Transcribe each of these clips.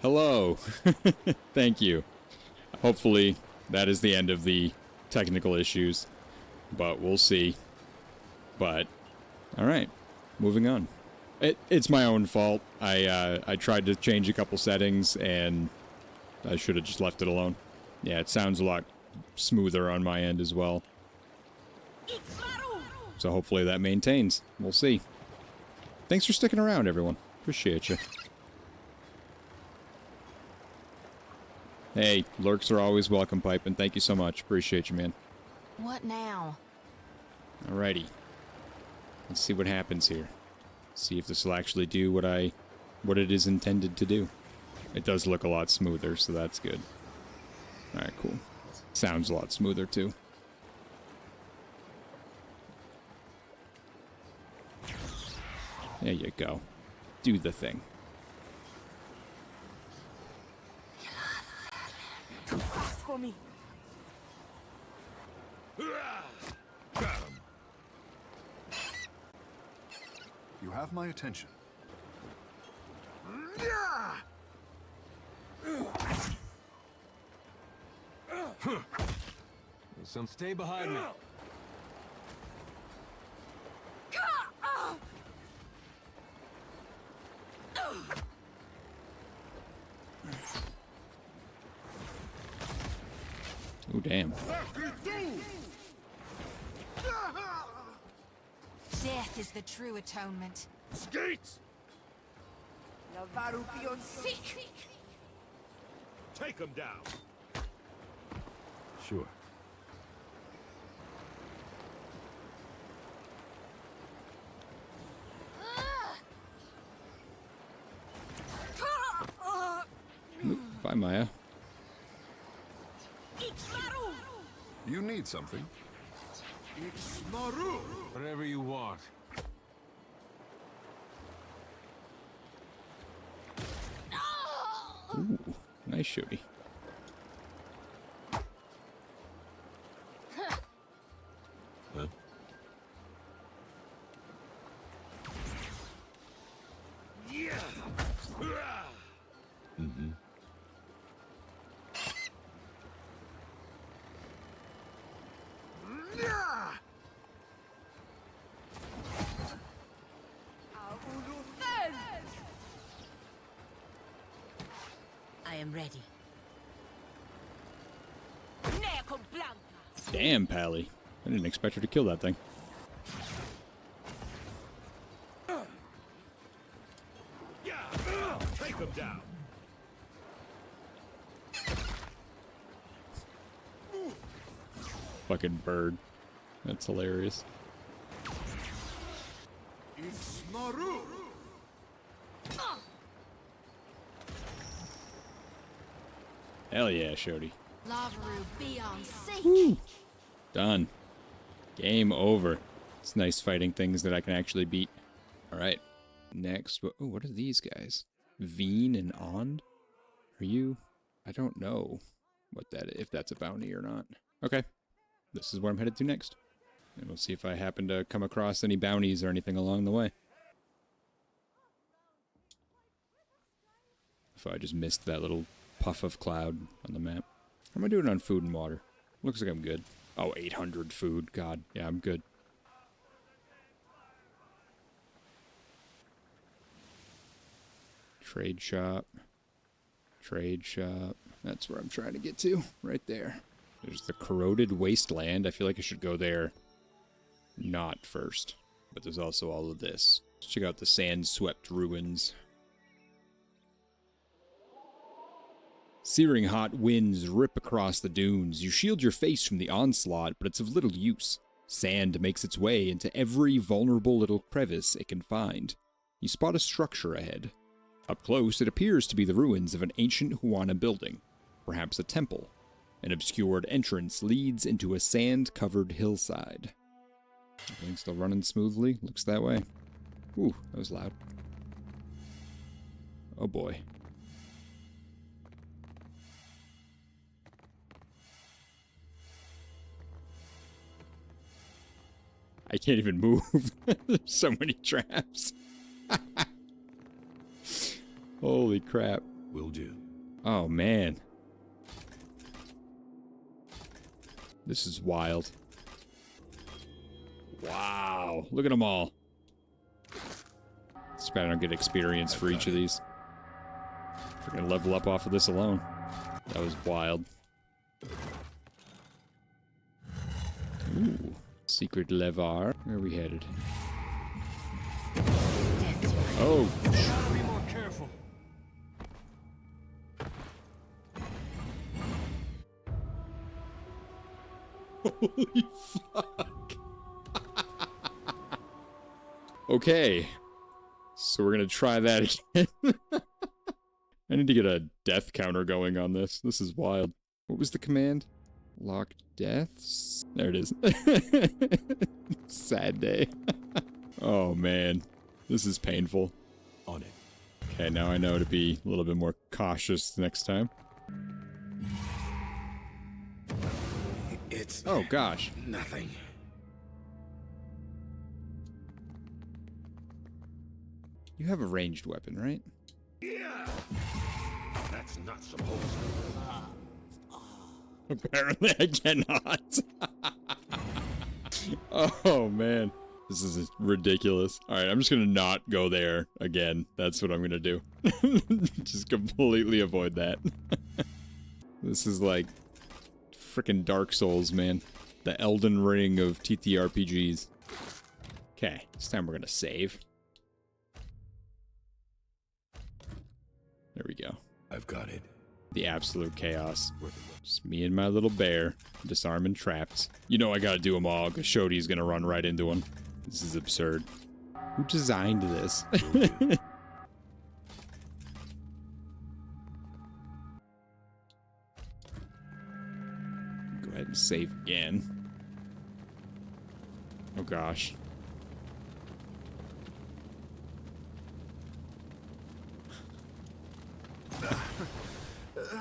Hello. Thank you. Hopefully that is the end of the technical issues, but we'll see. But, alright, moving on. It's my own fault. I tried to change a couple settings, and I should have just left it alone. Yeah, it sounds a lot smoother on my end as well. So hopefully that maintains. We'll see. Thanks for sticking around, everyone. Appreciate you. Hey, lurks are always welcome, Pipe, and thank you so much. Appreciate you, man. What now? Alrighty. Let's see what happens here. See if this will actually do what it is intended to do. It does look a lot smoother, so that's good. Alright, cool. Sounds a lot smoother, too. There you go. Do the thing. Too fast for me. Got him. You have my attention. Some stay behind me. Oh, damn. Death is the true atonement. Skates! Take him down. Sure. Bye, Maya. You need something? Whatever you want. Ooh, nice shooty. Huh? Mm-hmm. I am ready. Damn, Pally. I didn't expect her to kill that thing. Take him down. Fucking bird. That's hilarious. Hell yeah, Shody. Lavaru be on seek. Done. Game over. It's nice fighting things that I can actually beat. Alright. Next. Oh, what are these guys? Veen and Ond? Are you? I don't know what that is, if that's a bounty or not. Okay. This is where I'm headed to next. And we'll see if I happen to come across any bounties or anything along the way. If I just missed that little puff of cloud on the map. How am I doing on food and water? Looks like I'm good. Oh, 800 food. God. Yeah, I'm good. Trade shop. Trade shop. That's where I'm trying to get to. Right there. There's the corroded wasteland. I feel like I should go there not first. But there's also all of this. Let's check out the sand-swept ruins. Searing hot winds rip across the dunes. You shield your face from the onslaught, but it's of little use. Sand makes its way into every vulnerable little crevice it can find. You spot a structure ahead. Up close, it appears to be the ruins of an ancient Huana building, perhaps a temple. An obscured entrance leads into a sand-covered hillside. Everything's still running smoothly. Looks that way. Ooh, that was loud. Oh boy. I can't even move. There's so many traps. Holy crap. Will do. Oh, man. This is wild. Wow. Look at them all. It's bad I don't get experience for each of these. We're gonna level up off of this alone. That was wild. Ooh. Secret lever. Where are we headed? Oh. Gotta be more careful. Holy fuck. Okay. So we're gonna try that again. I need to get a death counter going on this. This is wild. What was the command? Lock deaths? There it is. Sad day. Oh man. This is painful. On it. Okay, now I know to be a little bit more cautious next time. It's Oh gosh. nothing. You have a ranged weapon, right? Yeah. That's not supposed to. Apparently I cannot. Oh man. This is ridiculous. Alright, I'm just gonna not go there again. That's what I'm gonna do. Just completely avoid that. This is like frickin' Dark Souls, man. The Elden Ring of TTRPGs. Okay, this time we're gonna save. There we go. I've got it. The absolute chaos. Just me and my little bear, disarming traps. You know I gotta do them all, because Shoddy's gonna run right into one. This is absurd. Who designed this? Go ahead and save again. Oh gosh.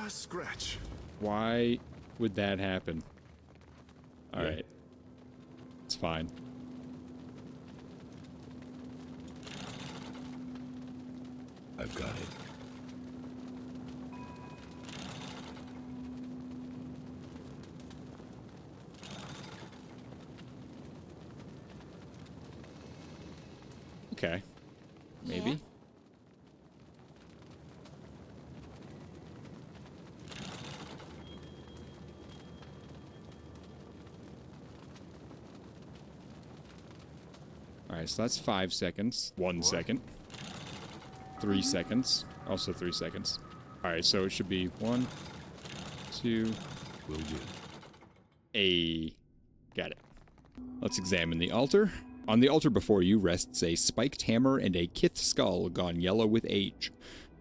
Scratch. Why would that happen? Alright. It's fine. I've got it. Okay. Maybe. Yeah. Alright, so that's 5 seconds. 1 second. 3 seconds. Also 3 seconds. Alright, so it should be 1, 2... Will do. Got it. Let's examine the altar. On the altar before you rests a spiked hammer and a kith skull gone yellow with age.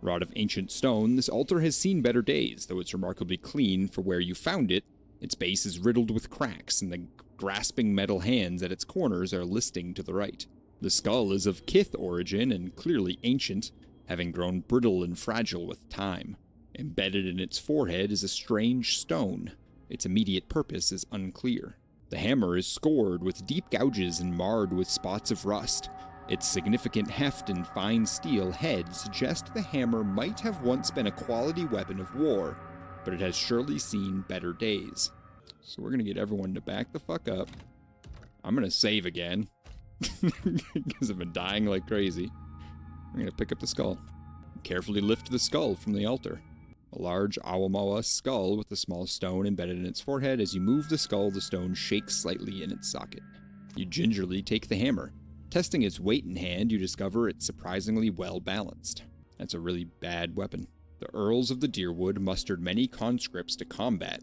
Wrought of ancient stone, this altar has seen better days, though it's remarkably clean for where you found it. Its base is riddled with cracks, and the grasping metal hands at its corners are listing to the right. The skull is of kith origin and clearly ancient, having grown brittle and fragile with time. Embedded in its forehead is a strange stone. Its immediate purpose is unclear. The hammer is scored with deep gouges and marred with spots of rust. Its significant heft and fine steel head suggest the hammer might have once been a quality weapon of war, but it has surely seen better days. So we're gonna get everyone to back the fuck up. I'm gonna save again, because I've been dying like crazy. I'm gonna pick up the skull. Carefully lift the skull from the altar. A large Awamoa skull with a small stone embedded in its forehead. As you move the skull, the stone shakes slightly in its socket. You gingerly take the hammer. Testing its weight in hand, you discover it's surprisingly well balanced. That's a really bad weapon. The Earls of the Deerwood mustered many conscripts to combat.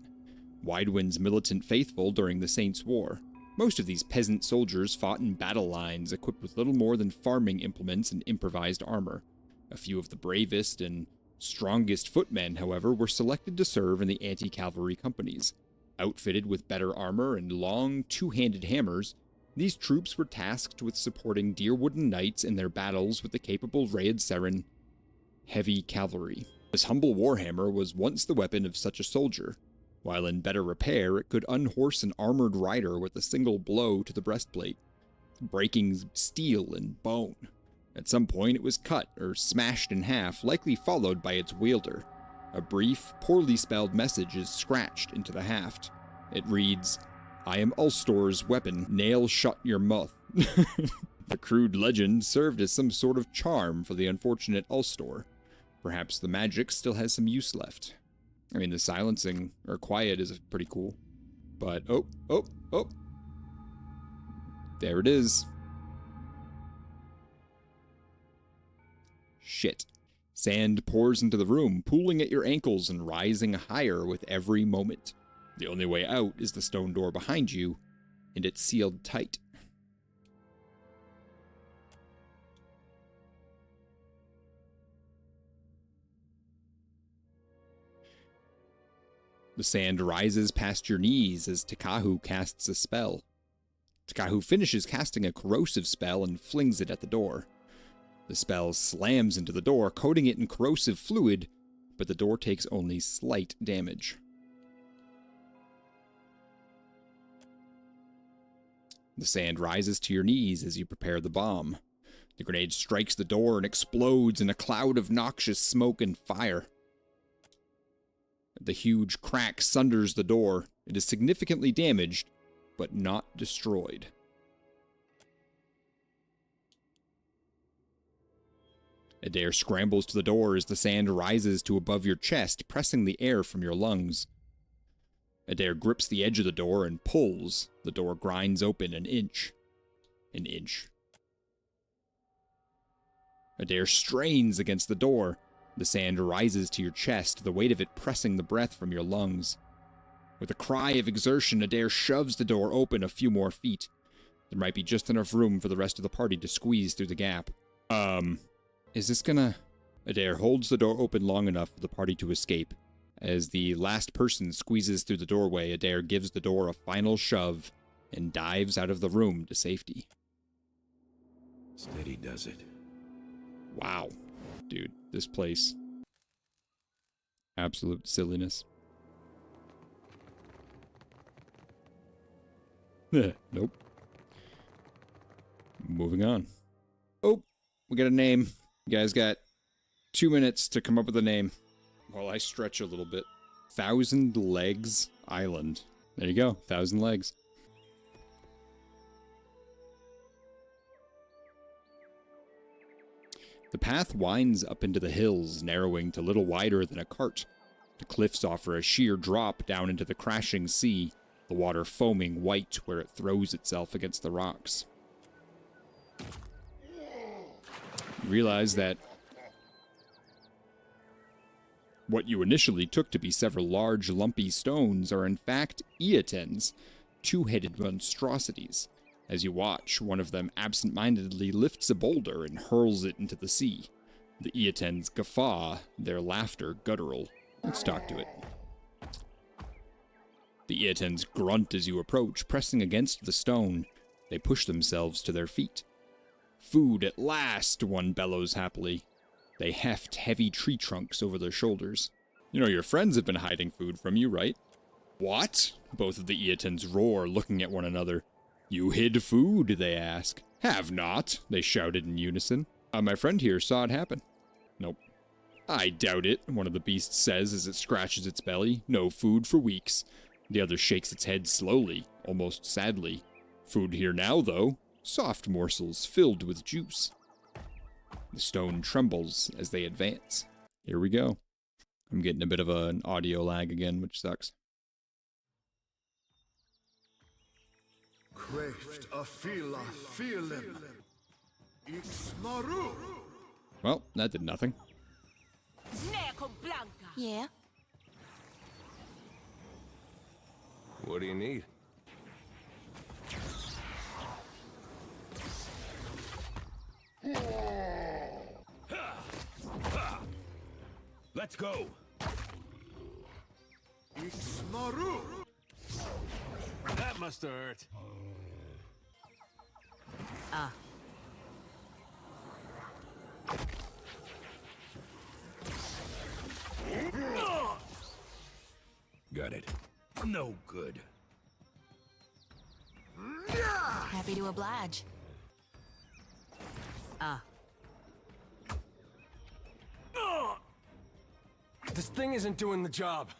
Widewind's militant faithful during the Saints' War. Most of these peasant soldiers fought in battle lines equipped with little more than farming implements and improvised armor. A few of the bravest and strongest footmen, however, were selected to serve in the anti-cavalry companies. Outfitted with better armor and long, two-handed hammers, these troops were tasked with supporting Deerwooden knights in their battles with the capable Raedseren heavy cavalry. This humble warhammer was once the weapon of such a soldier. While in better repair, it could unhorse an armored rider with a single blow to the breastplate, breaking steel and bone. At some point, it was cut or smashed in half, likely followed by its wielder. A brief, poorly spelled message is scratched into the haft. It reads, "I am Ulster's weapon, nail shut your mouth." The crude legend served as some sort of charm for the unfortunate Ulster. Perhaps the magic still has some use left. I mean, the silencing, or quiet, is pretty cool. But, oh. There it is. Shit. Sand pours into the room, pooling at your ankles and rising higher with every moment. The only way out is the stone door behind you, and it's sealed tight. The sand rises past your knees as Takahu casts a spell. Takahu finishes casting a corrosive spell and flings it at the door. The spell slams into the door, coating it in corrosive fluid, but the door takes only slight damage. The sand rises to your knees as you prepare the bomb. The grenade strikes the door and explodes in a cloud of noxious smoke and fire. The huge crack sunders the door. It is significantly damaged, but not destroyed. Adair scrambles to the door as the sand rises to above your chest, pressing the air from your lungs. Adair grips the edge of the door and pulls. The door grinds open an inch. An inch. Adair strains against the door. The sand rises to your chest, the weight of it pressing the breath from your lungs. With a cry of exertion, Adair shoves the door open a few more feet. There might be just enough room for the rest of the party to squeeze through the gap. Is this gonna... Adair holds the door open long enough for the party to escape. As the last person squeezes through the doorway, Adair gives the door a final shove and dives out of the room to safety. Steady does it. Wow. Dude, this place. Absolute silliness. Nope. Moving on. Oh, we got a name. You guys got 2 minutes to come up with a name. While I stretch a little bit. 1,000 Legs Island. There you go, 1,000 legs. The path winds up into the hills, narrowing to little wider than a cart. The cliffs offer a sheer drop down into the crashing sea, the water foaming white where it throws itself against the rocks. You realize that what you initially took to be several large, lumpy stones are in fact eatens, two-headed monstrosities. As you watch, one of them absent-mindedly lifts a boulder and hurls it into the sea. The eatens guffaw, their laughter guttural. Let's talk to it. The eatens grunt as you approach, pressing against the stone. They push themselves to their feet. Food at last, one bellows happily. They heft heavy tree trunks over their shoulders. You know your friends have been hiding food from you, right? What? Both of the eatens roar, looking at one another. You hid food, they ask. Have not, they shouted in unison. My friend here saw it happen. Nope. I doubt it, one of the beasts says as it scratches its belly. No food for weeks. The other shakes its head slowly, almost sadly. Food here now, though. Soft morsels filled with juice. The stone trembles as they advance. Here we go. I'm getting a bit of an audio lag again, which sucks. Well, that did nothing. Yeah? What do you need? Let's go. That must have hurt. Ah. Got it. No good. Happy to oblige. Ah. This thing isn't doing the job.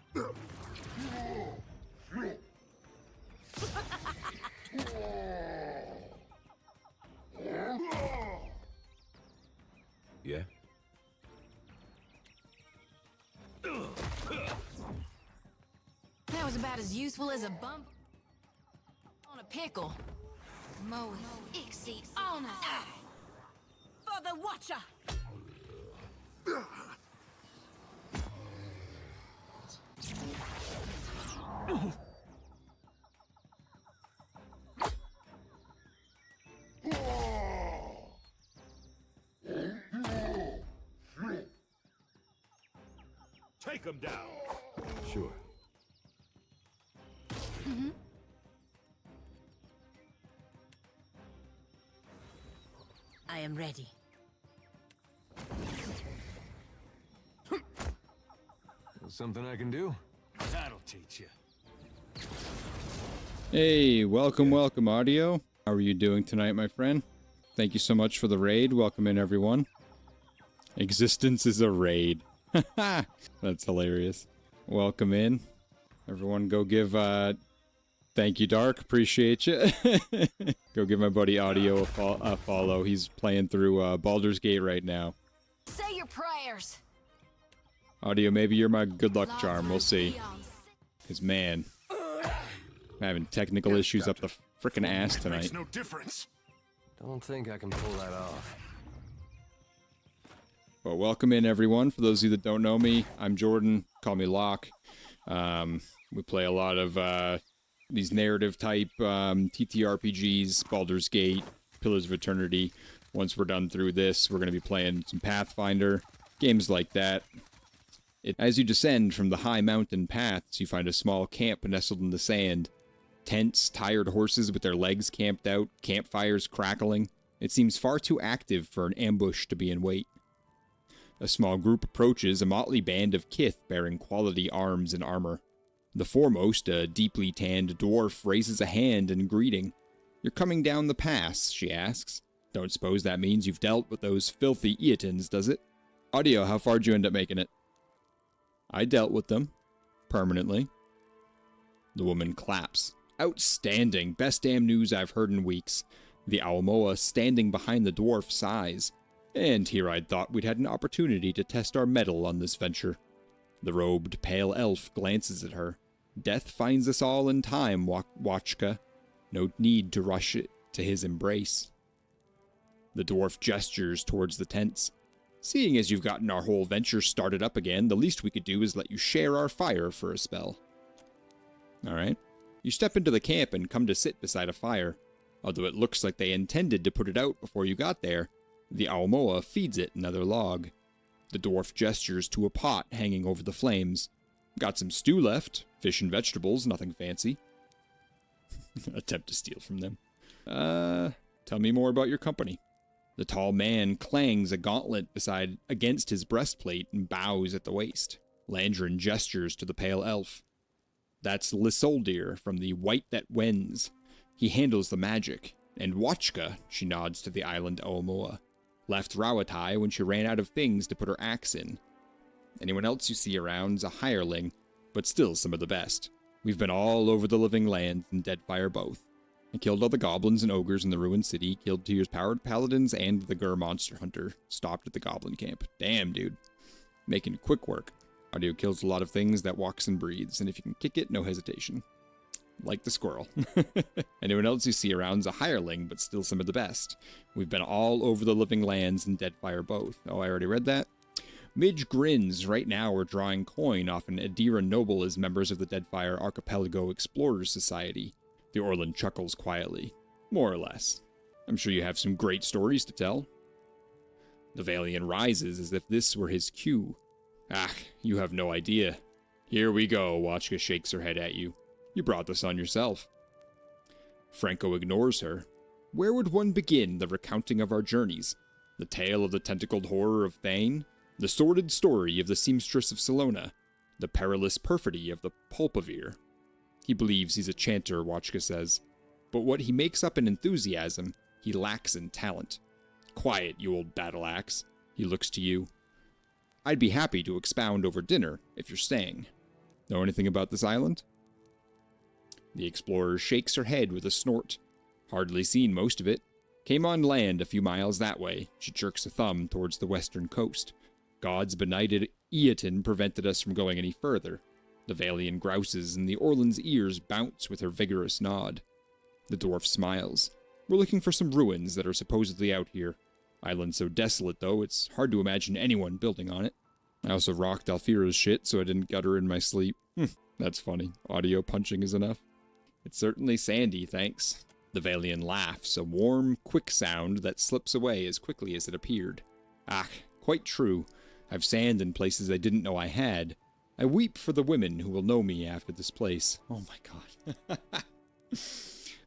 Yeah? That was about as useful as a bump on a pickle. Moe, Ixie, honor. For the Watcher! Take him down. Sure. I am ready. Something I can do? That'll teach you. Hey, welcome, Audio. How are you doing tonight, my friend? Thank you so much for the raid. Welcome in, everyone. Existence is a raid. That's hilarious. Welcome in. Everyone go give, thank you, Dark. Appreciate you. Go give my buddy Audio a follow. He's playing through Baldur's Gate right now. Say your prayers. Audio, maybe you're my good luck charm. We'll see. Because, man, I'm having technical issues up the frickin' ass tonight. Makes no difference. Don't think I can pull that off. But welcome in, everyone. For those of you that don't know me, I'm Jordan. Call me Locke. We play a lot of these narrative-type TTRPGs, Baldur's Gate, Pillars of Eternity. Once we're done through this, we're going to be playing some Pathfinder, games like that. As you descend from the high mountain paths, you find a small camp nestled in the sand. Tents, tired horses with their legs camped out, campfires crackling. It seems far too active for an ambush to be in wait. A small group approaches, a motley band of kith bearing quality arms and armor. The foremost, a deeply tanned dwarf, raises a hand in greeting. "You're coming down the pass," she asks. "Don't suppose that means you've dealt with those filthy Eotins, does it?" Audio, how far did you end up making it? "I dealt with them. Permanently." The woman claps. "Outstanding. Best damn news I've heard in weeks." The Almoa, standing behind the dwarf, sighs. "And here I'd thought we'd had an opportunity to test our mettle on this venture." The robed, pale elf glances at her. "Death finds us all in time, Watchka. No need to rush it to his embrace." The dwarf gestures towards the tents. "Seeing as you've gotten our whole venture started up again, the least we could do is let you share our fire for a spell." Alright. You step into the camp and come to sit beside a fire. Although it looks like they intended to put it out before you got there, the Almoa feeds it another log. The dwarf gestures to a pot hanging over the flames. "Got some stew left. Fish and vegetables, nothing fancy." Attempt to steal from them. Tell me more about your company." The tall man clangs a gauntlet against his breastplate and bows at the waist. Landrin gestures to the pale elf. "That's Lissoldir from the White That Wends. He handles the magic. And Watchka," she nods to the island Oomoa, "left Rawatai when she ran out of things to put her axe in. Anyone else you see around's a hireling, but still some of the best. We've been all over the living lands and Deadfire both. I killed all the goblins and ogres in the ruined city, killed Tyr's powered paladins and the Gur monster hunter, stopped at the goblin camp. Damn, dude. Making quick work. Audio kills a lot of things that walks and breathes, and if you can kick it, no hesitation. Like the squirrel." "Anyone else you see around's a hireling, but still some of the best. We've been all over the living lands and Deadfire both." Oh, I already read that. Midge grins. "Right now we're drawing coin off an Adira noble as members of the Deadfire Archipelago Explorers Society." The Orlan chuckles quietly. "More or less. I'm sure you have some great stories to tell." The Valian rises as if this were his cue. "Ah, you have no idea. Here we go," Watchka shakes her head at you. "You brought this on yourself." Franco ignores her. "Where would one begin the recounting of our journeys? The tale of the tentacled horror of Thane? The sordid story of the seamstress of Salona? The perilous perfidy of the Pulpavir?" He believes he's a chanter, Watchka says. But what he makes up in enthusiasm, he lacks in talent. "Quiet, you old battle axe." He looks to you. I'd be happy to expound over dinner, if you're staying. Know anything about this island? The explorer shakes her head with a snort. Hardly seen most of it. Came on land a few miles that way. She jerks a thumb towards the western coast. God's benighted Eaton prevented us from going any further. The Valian grouses and the Orland's ears bounce with her vigorous nod. The dwarf smiles. We're looking for some ruins that are supposedly out here. Island so desolate, though, it's hard to imagine anyone building on it. I also rocked Alfira's shit, so I didn't gut her in my sleep. That's funny. Audio punching is enough. It's certainly sandy, thanks. The Valian laughs, a warm, quick sound that slips away as quickly as it appeared. Ah, quite true. I've sand in places I didn't know I had. I weep for the women who will know me after this place. Oh my god.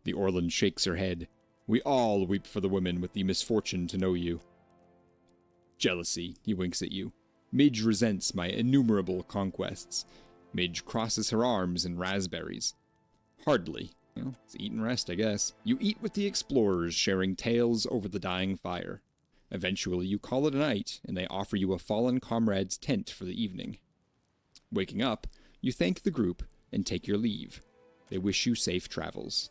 The Orland shakes her head. We all weep for the women with the misfortune to know you. Jealousy, he winks at you. Midge resents my innumerable conquests. Midge crosses her arms in raspberries. Hardly. Well, it's eat and rest, I guess. You eat with the explorers, sharing tales over the dying fire. Eventually, you call it a night, and they offer you a fallen comrade's tent for the evening. Waking up, you thank the group and take your leave. They wish you safe travels.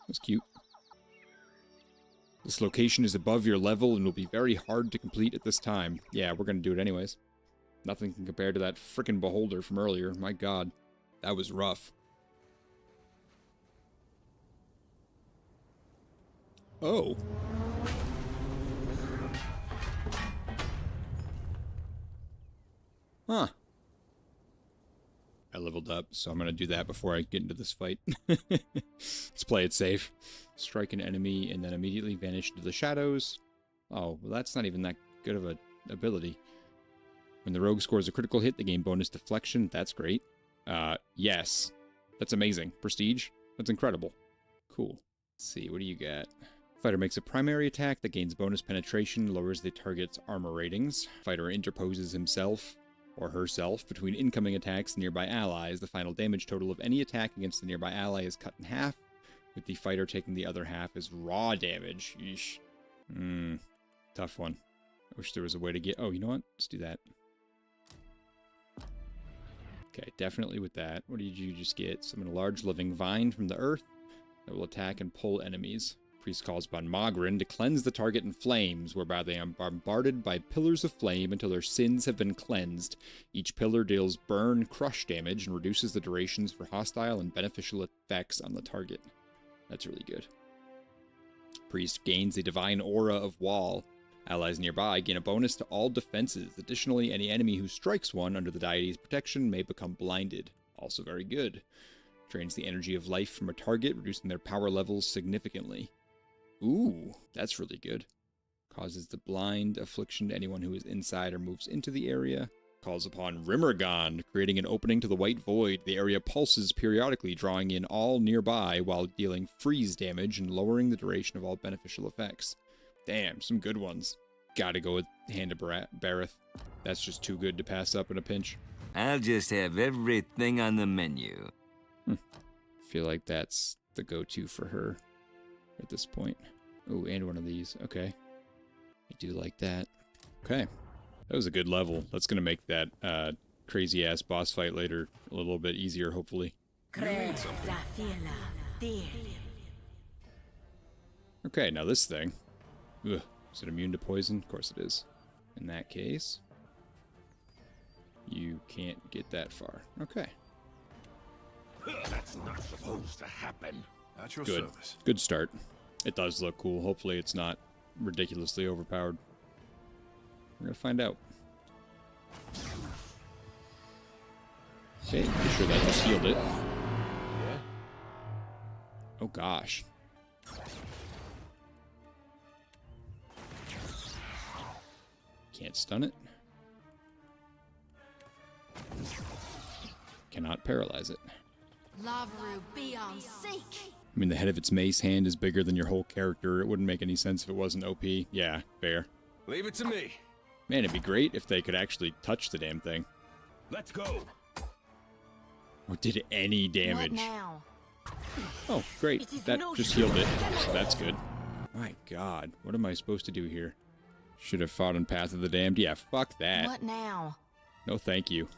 That's cute. This location is above your level and will be very hard to complete at this time. Yeah, we're gonna do it anyways. Nothing can compare to that frickin' beholder from earlier. My god. That was rough. Oh. Huh. I leveled up, so I'm going to do that before I get into this fight. Let's play it safe. Strike an enemy and then immediately vanish into the shadows. Oh, well that's not even that good of a ability. When the rogue scores a critical hit, they gain bonus deflection. That's great. Yes. That's amazing. Prestige? That's incredible. Cool. Let's see, what do you got? Fighter makes a primary attack that gains bonus penetration, lowers the target's armor ratings. Fighter interposes himself or herself between incoming attacks and nearby allies. The final damage total of any attack against the nearby ally is cut in half, with the fighter taking the other half as raw damage. Yeesh. Tough one. I wish there was a way to get... Oh, you know what? Let's do that. Okay, definitely with that. What did you just get? Summon a large living vine from the earth that will attack and pull enemies. Priest calls upon Mogren to cleanse the target in flames, whereby they are bombarded by pillars of flame until their sins have been cleansed. Each pillar deals burn, crush damage, and reduces the durations for hostile and beneficial effects on the target. That's really good. Priest gains a divine aura of wall. Allies nearby gain a bonus to all defenses. Additionally, any enemy who strikes one under the deity's protection may become blinded. Also very good. Drains the energy of life from a target, reducing their power levels significantly. Ooh, that's really good. Causes the blind affliction to anyone who is inside or moves into the area. Calls upon Rimmergond, creating an opening to the white void. The area pulses periodically, drawing in all nearby while dealing freeze damage and lowering the duration of all beneficial effects. Damn, some good ones. Gotta go with Hand of Bareth. That's just too good to pass up in a pinch. I'll just have everything on the menu. Feel like that's the go-to for her at this point. Oh, and one of these. Okay. I do like that. Okay. That was a good level. That's going to make that crazy-ass boss fight later a little bit easier, hopefully. Okay, now this thing. Ugh. Is it immune to poison? Of course it is. In that case, you can't get that far. Okay. That's not supposed to happen. At your Good. service. Good start. It does look cool. Hopefully it's not ridiculously overpowered. We're gonna find out. Okay, pretty sure that just healed it. Yeah? Oh gosh. Can't stun it. Cannot paralyze it. Laveru, be on seek. I mean, the head of its mace hand is bigger than your whole character. It wouldn't make any sense if it wasn't OP. Yeah, fair. Leave it to me. Man, it'd be great if they could actually touch the damn thing. Let's go. Or did any What damage? now? Oh, great. It is That no just healed it, so that's good. My god, what am I supposed to do here? Should have fought on Path of the Damned. Yeah, fuck that. What now? No thank you.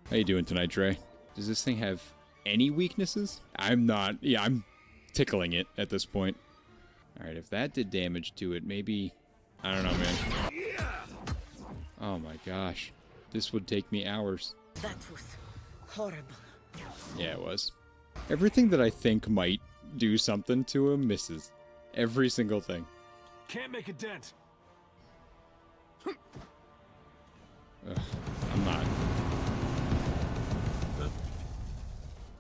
How you doing tonight, Dre? Does this thing have any weaknesses? I'm not... Yeah, I'm tickling it at this point. Alright, if that did damage to it, maybe... I don't know, man. Oh my gosh. This would take me hours. That was horrible. Yeah, it was. Everything that I think might do something to him misses. Every single thing. Can't make a dent. Ugh, I'm not.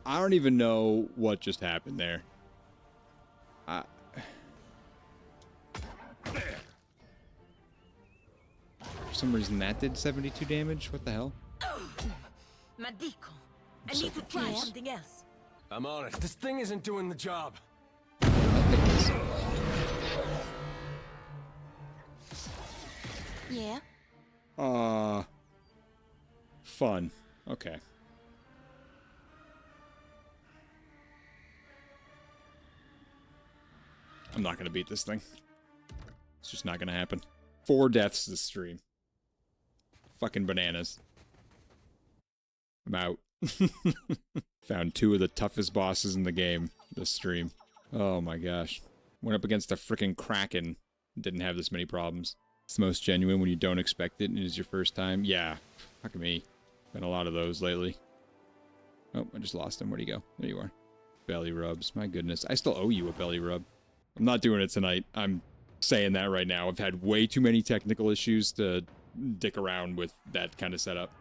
I don't even know what just happened there. For some reason that did 72 damage? What the hell? Madico, I so need to try confused. something else. I'm on it. This thing isn't doing the job. Yeah? Fun. Okay. I'm not gonna beat this thing. It's just not gonna happen. 4 deaths this stream. Fucking bananas. I'm out. Found 2 of the toughest bosses in the game this stream. Oh my gosh. Went up against a freaking Kraken. Didn't have this many problems. It's the most genuine when you don't expect it and it is your first time. Yeah. Fuck me. Been a lot of those lately. Oh, I just lost him. Where'd he go? There you are. Belly rubs. My goodness. I still owe you a belly rub. I'm not doing it tonight. I'm saying that right now. I've had way too many technical issues to dick around with that kind of setup.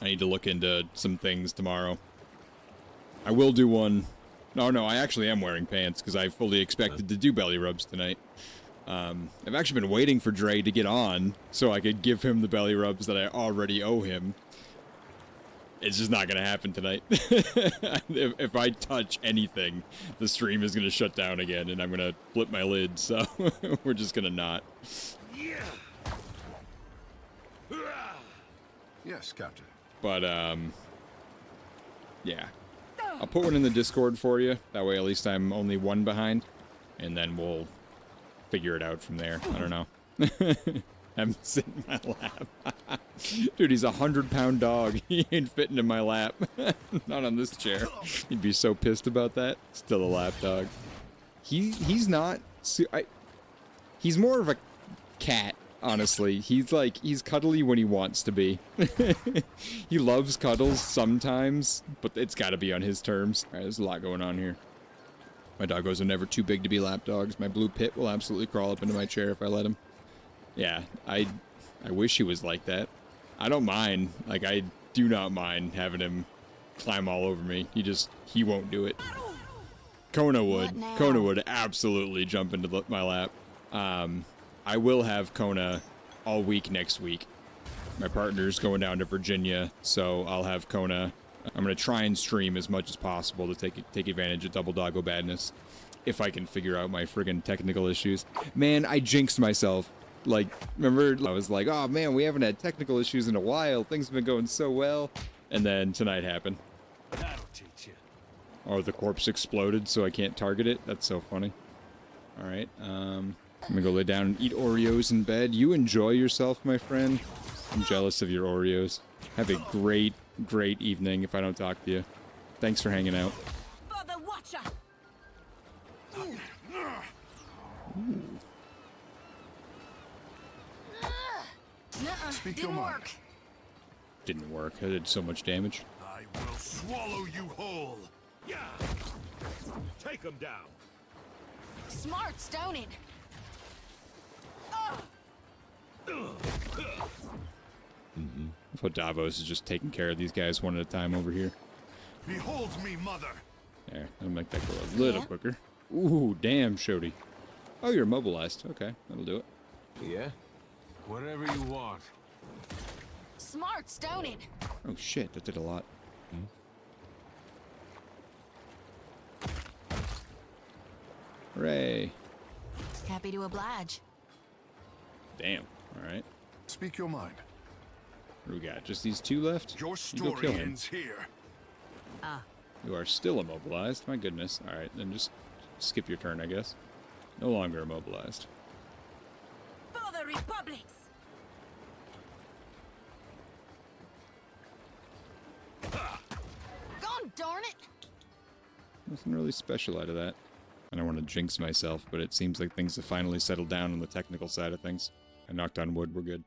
I need to look into some things tomorrow. I will do one. No, I actually am wearing pants because I fully expected to do belly rubs tonight. I've actually been waiting for Dre to get on so I could give him the belly rubs that I already owe him. It's just not going to happen tonight. if I touch anything, the stream is going to shut down again and I'm going to flip my lid, so we're just going to not. Yes, Captain. But, yeah. I'll put one in the Discord for you. That way at least I'm only 1 behind. And then we'll figure it out from there. I don't know. I'm sitting in my lap. Dude, he's a 100-pound dog. He ain't fitting in my lap. Not on this chair. He'd be so pissed about that. Still a lap dog. He's not... he's more of a cat, honestly. He's cuddly when he wants to be. He loves cuddles sometimes, but it's gotta be on his terms. Alright, there's a lot going on here. My doggos are never too big to be lap dogs. My blue pit will absolutely crawl up into my chair if I let him. Yeah, I wish he was like that. I don't mind. Like, I do not mind having him climb all over me. He won't do it. Kona would. Kona would absolutely jump into my lap. I will have Kona all week next week. My partner's going down to Virginia, so I'll have Kona. I'm going to try and stream as much as possible to take advantage of Double Doggo badness. If I can figure out my friggin' technical issues. Man, I jinxed myself. Like, remember, I was like, oh man, we haven't had technical issues in a while. Things have been going so well. And then tonight happened. That'll teach you. Oh, the corpse exploded, so I can't target it? That's so funny. Alright, I'm gonna go lay down and eat Oreos in bed. You enjoy yourself, my friend. I'm jealous of your Oreos. Have a great, great evening if I don't talk to you. Thanks for hanging out. For the Watcher! Ooh. Speak your Didn't mind. work. Didn't work. I did so much damage. I will swallow you whole. Yeah. Take him down. Smart stoning. I thought Davos is just taking care of these guys one at a time over here. Behold me, mother. There, I'll make that go a little Yeah. quicker. Ooh, damn, Shody. Oh, you're immobilized. Okay, that'll do it. Yeah? Whatever you want. Smart stoning. Oh shit, that did a lot. Hooray. Happy to oblige. Damn, alright. Speak your mind. What do we got? Just these 2 left? Your You go story kill him. ends here. You are still immobilized. My goodness. Alright, then just skip your turn, I guess. No longer immobilized. For the Republics! darn it! Nothing really special out of that. I don't want to jinx myself, but it seems like things have finally settled down on the technical side of things. I knocked on wood, we're good.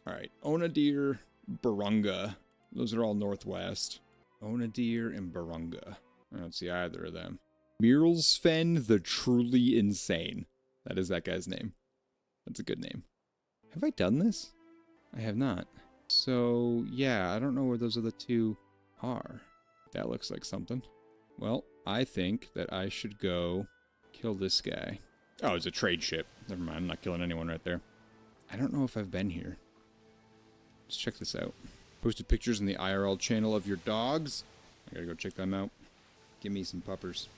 Alright, Onadir, Barunga. Those are all northwest. Onadir and Barunga. I don't see either of them. Miralsfen the Truly Insane. That is that guy's name. That's a good name. Have I done this? I have not. So, yeah, I don't know where those other two are. That looks like something. Well, I think that I should go kill this guy. Oh, it's a trade ship. Never mind, I'm not killing anyone right there. I don't know if I've been here. Let's check this out. Posted pictures in the IRL channel of your dogs. I gotta go check them out. Give me some puppers.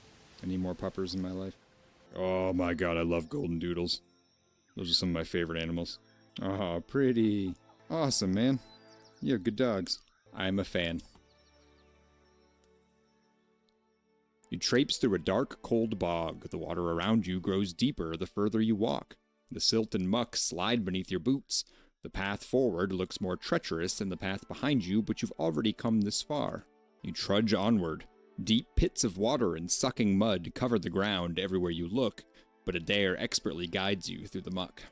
I need more puppers in my life. Oh my god, I love golden doodles. Those are some of my favorite animals. Oh, pretty. Awesome, man. You have good dogs. I'm a fan. You traipse through a dark, cold bog. The water around you grows deeper the further you walk. The silt and muck slide beneath your boots. The path forward looks more treacherous than the path behind you, but you've already come this far. You trudge onward. Deep pits of water and sucking mud cover the ground everywhere you look, but a dare expertly guides you through the muck.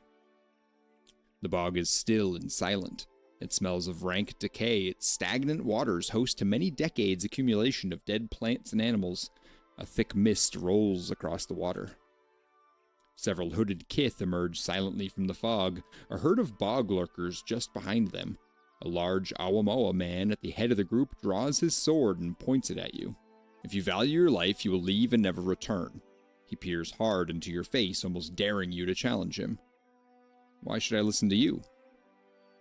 The bog is still and silent. It smells of rank decay. Its stagnant waters host to many decades' accumulation of dead plants and animals. A thick mist rolls across the water. Several hooded kith emerge silently from the fog, a herd of bog lurkers just behind them. A large Awamoa man at the head of the group draws his sword and points it at you. If you value your life, you will leave and never return. He peers hard into your face, almost daring you to challenge him. Why should I listen to you?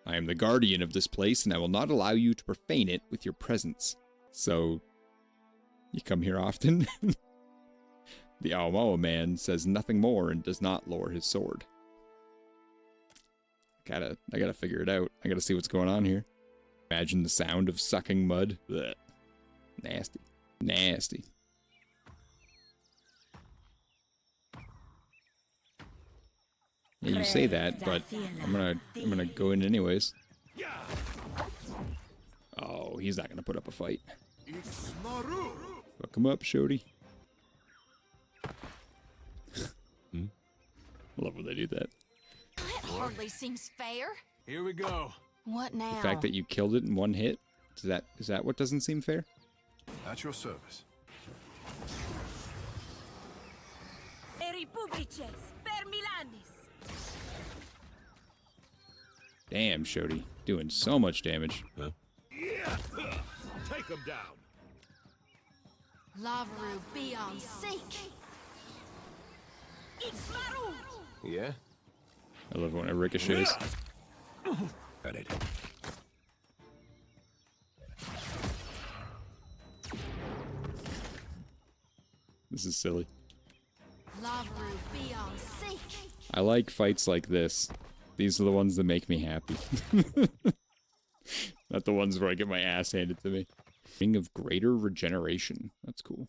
I am the guardian of this place, and I will not allow you to profane it with your presence. So, you come here often? The Awamoa man says nothing more and does not lower his sword. I gotta figure it out. I gotta see what's going on here. Imagine the sound of sucking mud. Blech. Nasty. Nasty. Yeah, you say that, but I'm gonna go in anyways. Oh, he's not gonna put up a fight. Fuck him up, Shody. I love when they do that. That hardly seems fair. Here we go. What now? The fact that you killed it in one hit, is that what doesn't seem fair? At your service. Damn, Shody. Doing so much damage. Huh? Yeah! Take him down. Lavaru be on sync. Yeah? I love when it ricochets. Got it. This is silly. Lavaru be on sync. I like fights like this. These are the ones that make me happy. Not the ones where I get my ass handed to me. Ring of Greater Regeneration. That's cool.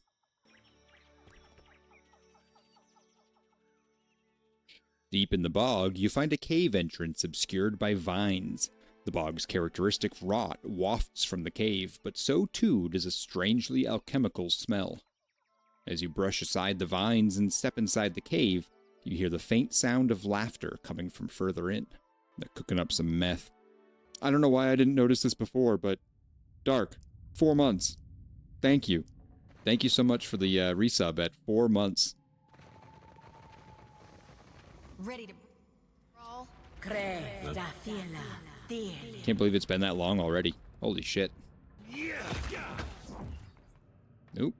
Deep in the bog, you find a cave entrance obscured by vines. The bog's characteristic rot wafts from the cave, but so too does a strangely alchemical smell. As you brush aside the vines and step inside the cave, you hear the faint sound of laughter coming from further in. They're cooking up some meth. I don't know why I didn't notice this before, but Dark, 4 months. Thank you. Thank you so much for the resub at 4 months. Ready to roll? Can't believe it's been that long already. Holy shit. Nope.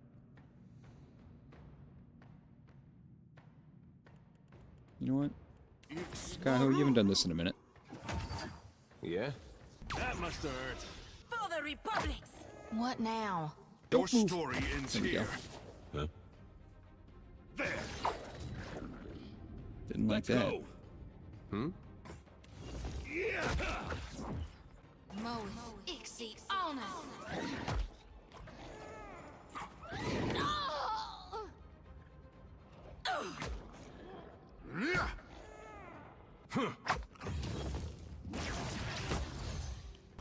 You know what? Skyho, you haven't done this in a minute. Yeah? That must have hurt. For the Republics! What now? Your story ends There we here. go. Huh? There. Didn't like Let's that. go. Hmm? Yeah. Moe Ixie on us. Yeah. Huh.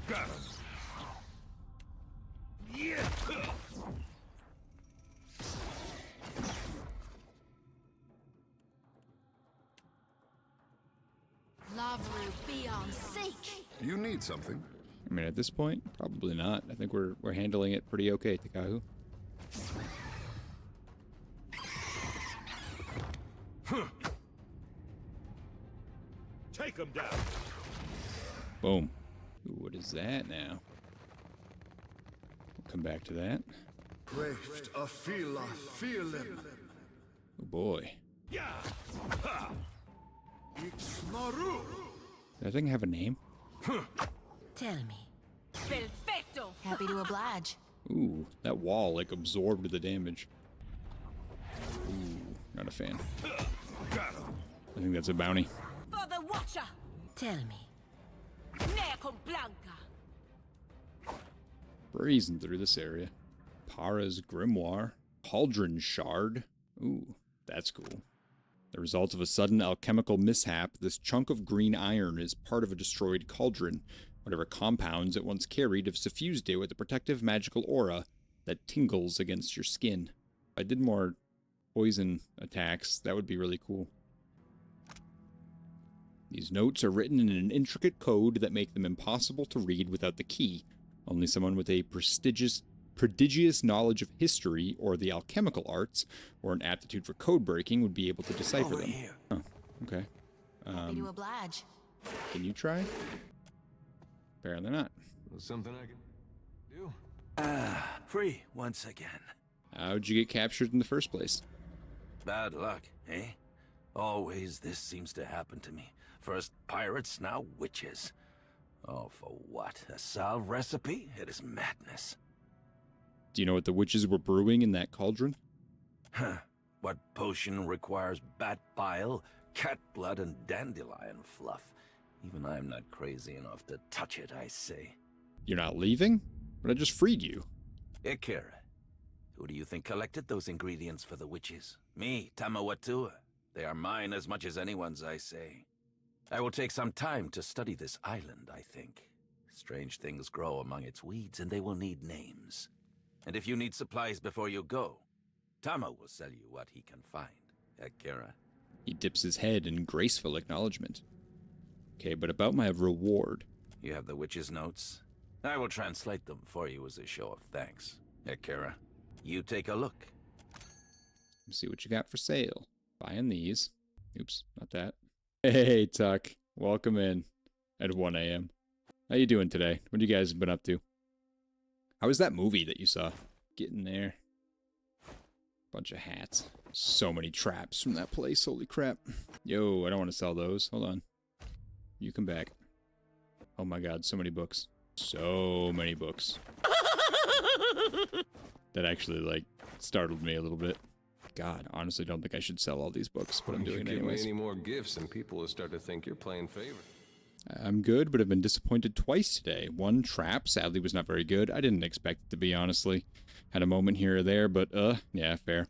Got him. Yeah. Lavru beyond seek. You need something? I mean, at this point, probably not. I think we're handling it pretty okay, Takahu. Take him down. Boom. Ooh, what is that now? We'll come back to that. Craft a fila feeling. Oh boy. Yeah. Ha. Ixmaru. Does that thing have a name? Tell me. Perfecto. Happy to oblige. Ooh, that wall like absorbed the damage. Ooh, not a fan. Got him. I think that's a bounty. For the Watcher. Tell me. Ne con Blanca. Breezing through this area. Para's Grimoire. Cauldron Shard. Ooh, that's cool. The result of a sudden alchemical mishap, this chunk of green iron is part of a destroyed cauldron. Whatever compounds it once carried have suffused it with a protective magical aura that tingles against your skin. If I did more poison attacks, that would be really cool. These notes are written in an intricate code that make them impossible to read without the key. Only someone with a prodigious knowledge of history or the alchemical arts or an aptitude for code breaking would be able to decipher them. Oh, okay. Happy to oblige. Can you try? Apparently not. Something I can do? Free once again. How'd you get captured in the first place? Bad luck, eh? Always this seems to happen to me. First pirates, now witches. Oh, for what? A salve recipe? It is madness. Do you know what the witches were brewing in that cauldron? Huh. What potion requires bat bile, cat blood, and dandelion fluff? Even I'm not crazy enough to touch it, I say. You're not leaving? But I just freed you. Ikera. Who do you think collected those ingredients for the witches? Me, Tamawatua. They are mine as much as anyone's, I say. I will take some time to study this island, I think. Strange things grow among its weeds, and they will need names. And if you need supplies before you go, Tama will sell you what he can find. Ikera. He dips his head in graceful acknowledgement. Okay, but about my reward. You have the witch's notes? I will translate them for you as a show of thanks. Ikera, you take a look. Let's see what you got for sale. Buying these. Oops, not that. Hey, Tuck. Welcome in at 1 a.m. How you doing today? What have you guys been up to? How was that movie that you saw? Get in there. Bunch of hats. So many traps from that place. Holy crap. Yo, I don't want to sell those. Hold on. You come back. Oh my god, so many books. So many books. That actually, like, startled me a little bit. God, honestly don't think I should sell all these books, but I'm doing it anyways. Give me any more gifts and people will start to think you're playing favorite. I'm good, but I've been disappointed twice today. One, trap, sadly was not very good. I didn't expect it to be, honestly. Had a moment here or there, but, yeah, fair.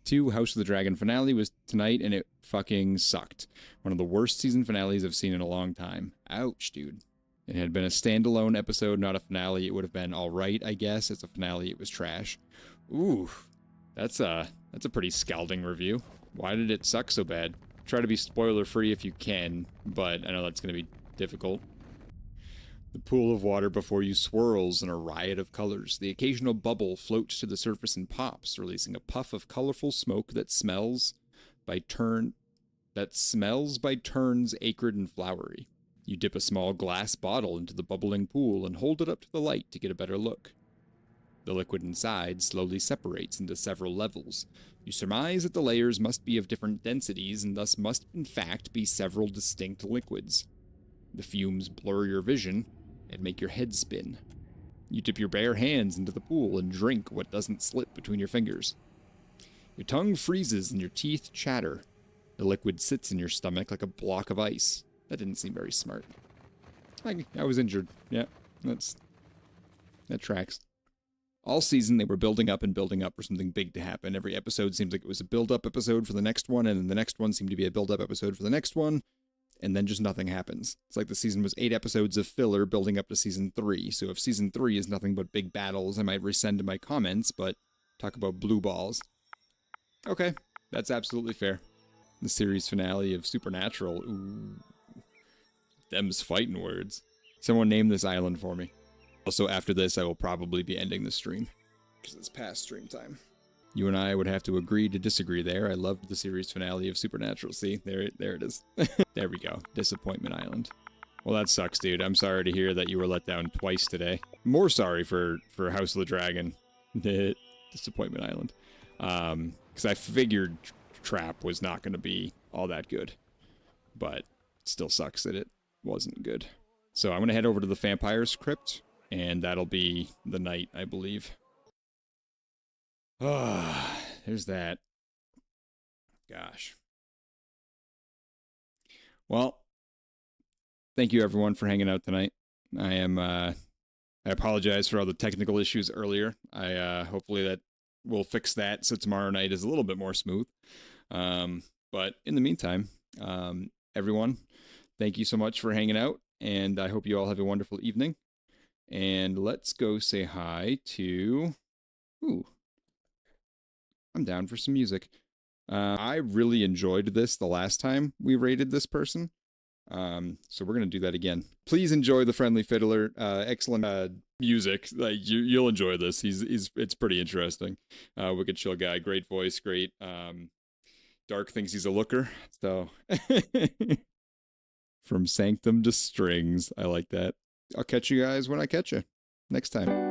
2, House of the Dragon finale was tonight, and it fucking sucked. One of the worst season finales I've seen in a long time. Ouch, dude. It had been a standalone episode, not a finale. It would have been alright, I guess. As a finale, it was trash. Ooh, that's a pretty scalding review. Why did it suck so bad? Try to be spoiler-free if you can, but I know that's going to be difficult. The pool of water before you swirls in a riot of colors. The occasional bubble floats to the surface and pops, releasing a puff of colorful smoke that smells by turns acrid and flowery. You dip a small glass bottle into the bubbling pool and hold it up to the light to get a better look. The liquid inside slowly separates into several levels. You surmise that the layers must be of different densities and thus must in fact be several distinct liquids. The fumes blur your vision and make your head spin. You dip your bare hands into the pool and drink what doesn't slip between your fingers. Your tongue freezes and your teeth chatter. The liquid sits in your stomach like a block of ice. That didn't seem very smart. I was injured. Yeah, that tracks. All season, they were building up for something big to happen. Every episode seems like it was a build-up episode for the next one, and then the next one seemed to be a build-up episode for the next one, and then just nothing happens. It's like the season was 8 episodes of filler building up to season 3, so if season 3 is nothing but big battles, I might resend my comments, but talk about blue balls. Okay, that's absolutely fair. The series finale of Supernatural, ooh. Them's fighting words. Someone name this island for me. Also, after this, I will probably be ending the stream, because it's past stream time. You and I would have to agree to disagree there. I loved the series finale of Supernatural. See, there it is. There we go. Disappointment Island. Well, that sucks, dude. I'm sorry to hear that you were let down twice today. More sorry for House of the Dragon. Disappointment Island. Because I figured Trap was not going to be all that good. But it still sucks that it wasn't good. So I'm going to head over to the Vampire's Crypt, and that'll be the night, I believe. Ah, there's that. Gosh. Well, thank you everyone for hanging out tonight. I apologize for all the technical issues earlier. Hopefully that we'll fix that so tomorrow night is a little bit more smooth. But in the meantime, everyone, thank you so much for hanging out, and I hope you all have a wonderful evening. And let's go say hi to... Ooh. I'm down for some music. I really enjoyed this the last time we rated this person. So we're going to do that again. Please enjoy the Friendly Fiddler. Excellent music. Like you'll enjoy this. It's pretty interesting. Wicked chill guy. Great voice. Great. Dark thinks he's a looker. So from Sanctum to Strings. I like that. I'll catch you guys when I catch you next time.